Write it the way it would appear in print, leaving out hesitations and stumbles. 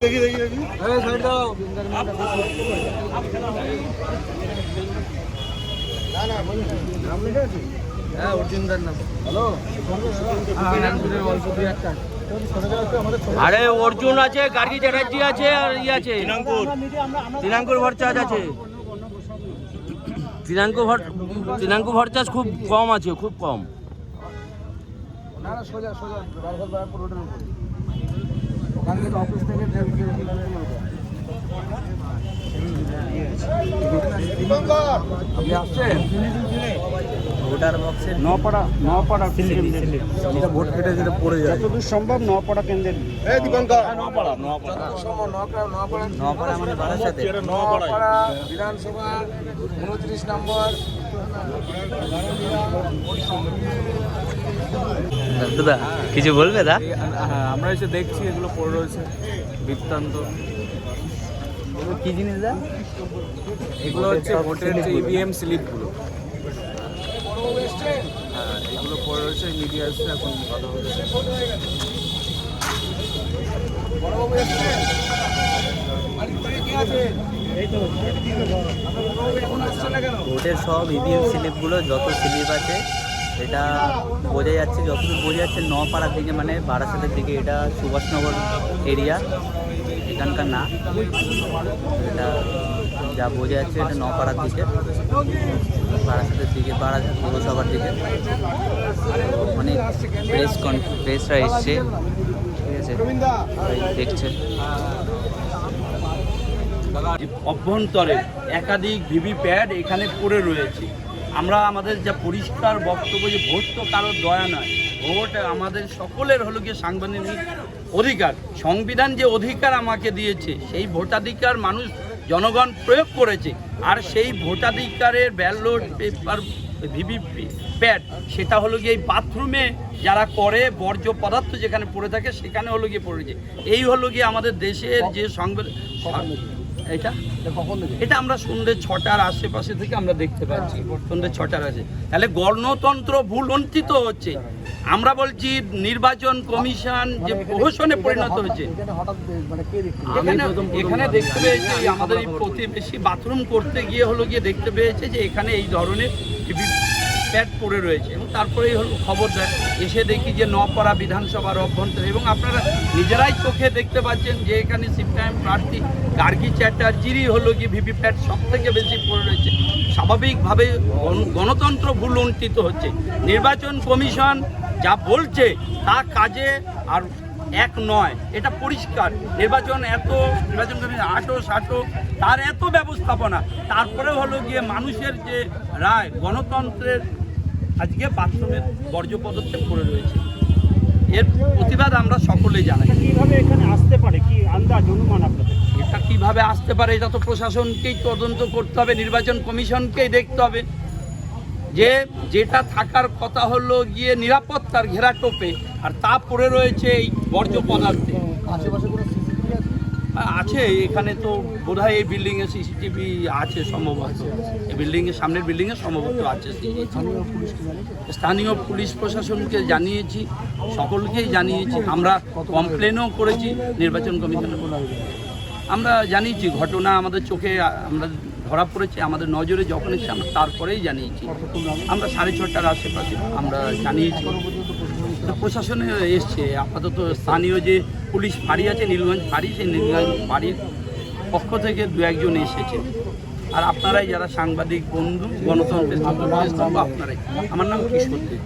দেখি দেখি দেখি সাইড দাও। হ্যাঁ অর্জুনদার নাম। হ্যালো আরে অর্জুন আছে, গার্গী চ্যাটার্জি আছে, আর ই আছে তৃণাঙ্কুর ভট্টাচার্য আছে। তৃণাঙ্কুর ভট্টাচার্য খুব কম আছে, খুব কম। না না সোজা সোজা বারবার রোডের উপর ওখান থেকে অফিস থেকে আপনি আসছেন ভোটার বক্সের নপাড়া এটা ভোট কেটে যেটা পড়ে যায় যতদূর সম্ভব নপাড়া কেন্দ্রের নপাড়া মানে বারাসাতে নপাড়া বিধানসভা 29 নম্বর। দাদা কিছু বলবে দা? হ্যাঁ আমরা এসে দেখছি এগুলো পড়ে রয়েছে বৃত্তান্ত। কি জিনিস দা? এগুলো হচ্ছে ভোটের যে ইভিএম স্লিপগুলো। হ্যাঁ এগুলো পড়ে রয়েছে, মিডিয়া এসে এখন কথা হচ্ছে। ভোটের সব ইভিএম স্লিপগুলো যত স্লিপ আছে এটা বোঝা যাচ্ছে, যতদূর বোঝা যাচ্ছে নপাড়ার দিকে মানে বারাসাতের দিকে। এটা সুভাষনগর এরিয়া, এখানকার না। এটা যা বোঝা যাচ্ছে এটা নপাড়ার দিকে, বারাসাতের দিকে, বারাসাত পৌরসভার দিকে। অনেক প্রেসরা এসছে, ঠিক আছে, দেখছে। অভ্যন্তরে একাধিক ভিভিপ্যাট এখানে পড়ে রয়েছে। আমরা আমাদের যা পরিষ্কার বক্তব্য যে ভোট তো কারোর দয়া নয়, ভোট আমাদের সকলের হলো গিয়ে সাংবিধানিক অধিকার। সংবিধান যে অধিকার আমাকে দিয়েছে সেই ভোটাধিকার মানুষ জনগণ প্রয়োগ করেছে, আর সেই ভোটাধিকারের ব্যালট পেপার ভিভিপ্যাট সেটা হলো গিয়ে এই বাথরুমে যারা করে বর্জ্য পদার্থ যেখানে পড়ে থাকে সেখানে হলো গিয়ে পড়েছে। এই হলো গিয়ে আমাদের দেশের যে সংবিধান। এটা আমরা সন্ধ্যে 6টার আশেপাশে থেকে আমরা দেখতে পাচ্ছি, সন্ধ্যে 6টার আছে। তাহলে গণতন্ত্র ভুলন্ঠিত হচ্ছে। আমরা বলছি নির্বাচন কমিশন যে প্রহসনে পরিণত হয়েছে। এখানে দেখতে পেয়েছি আমাদের এই প্রতিবেশী বাথরুম করতে গিয়ে হলো গিয়ে দেখতে পেয়েছে যে এখানে এই ধরনের প্যাড পড়ে রয়েছে, এবং তারপরেই হলো খবর দেয়। এসে দেখি যে নপাড়া বিধানসভার অভ্যন্তরে, এবং আপনারা নিজেরাই চোখে দেখতে পাচ্ছেন যে এখানে সিপিআইএম প্রার্থী গার্গী চ্যাটার্জিরই হলো গিয়ে ভিভিপ্যাট সব থেকে বেশি পড়ে রয়েছে। স্বাভাবিকভাবে গণতন্ত্র ভুলুণ্ঠিত হচ্ছে। নির্বাচন কমিশন যা বলছে তা কাজে আর এক নয়, এটা পরিষ্কার। নির্বাচন কমিশন আটো তার এত ব্যবস্থাপনা, তারপরে হলো গিয়ে মানুষের যে রায়, গণতন্ত্রের আজকে বাথরুমের বর্জ্য পদার্থে পড়ে রয়েছে। এর প্রতিবাদ আমরা সকলেই জানাই। কিভাবে এখানে আসতে পারে, কি আন্দাজ অনুমান আপনাদের? এটা কিভাবে আসতে পারে এটা তো প্রশাসনকেই তদন্ত করতে হবে, নির্বাচন কমিশনকেই দেখতে হবে। যেটা থাকার কথা হলো গিয়ে নিরাপত্তার ঘেরাটোপে, আর তা পড়ে রয়েছে এই বর্জ্য পদার্থে। আশেপাশে কোনো সিসিটিভি আছে? আছে, এখানে তো বোধহয় এই বিল্ডিংয়ে সিসিটিভি আছে সম্ভবত। এই বিল্ডিংয়ের সামনের বিল্ডিংয়ে সম্ভবত আছে স্থানীয় পুলিশ প্রশাসনকে জানিয়েছি, সকলকেই জানিয়েছি। আমরা কমপ্লেনও করেছি নির্বাচন কমিশনে। আমরা জানিয়েছি ঘটনা আমাদের চোখে আমরা ধরা পড়েছে, আমাদের নজরে যখন এসেছে আমরা তারপরেই জানিয়েছি। আমরা 6:30টার আশেপাশে আমরা জানিয়েছি, প্রশাসনে এসছে। আপাতত স্থানীয় যে পুলিশ ফাঁড়ি আছে, নীলগঞ্জ ফাঁড়ি, সেই নীলগঞ্জ ফাঁড়ির পক্ষ থেকে 2-1 জন এসেছে। আর আপনারাই যারা সাংবাদিক বন্ধু, গণতন্ত্রের স্তম্ভ আপনারাই। আমার নাম কিশোর দে।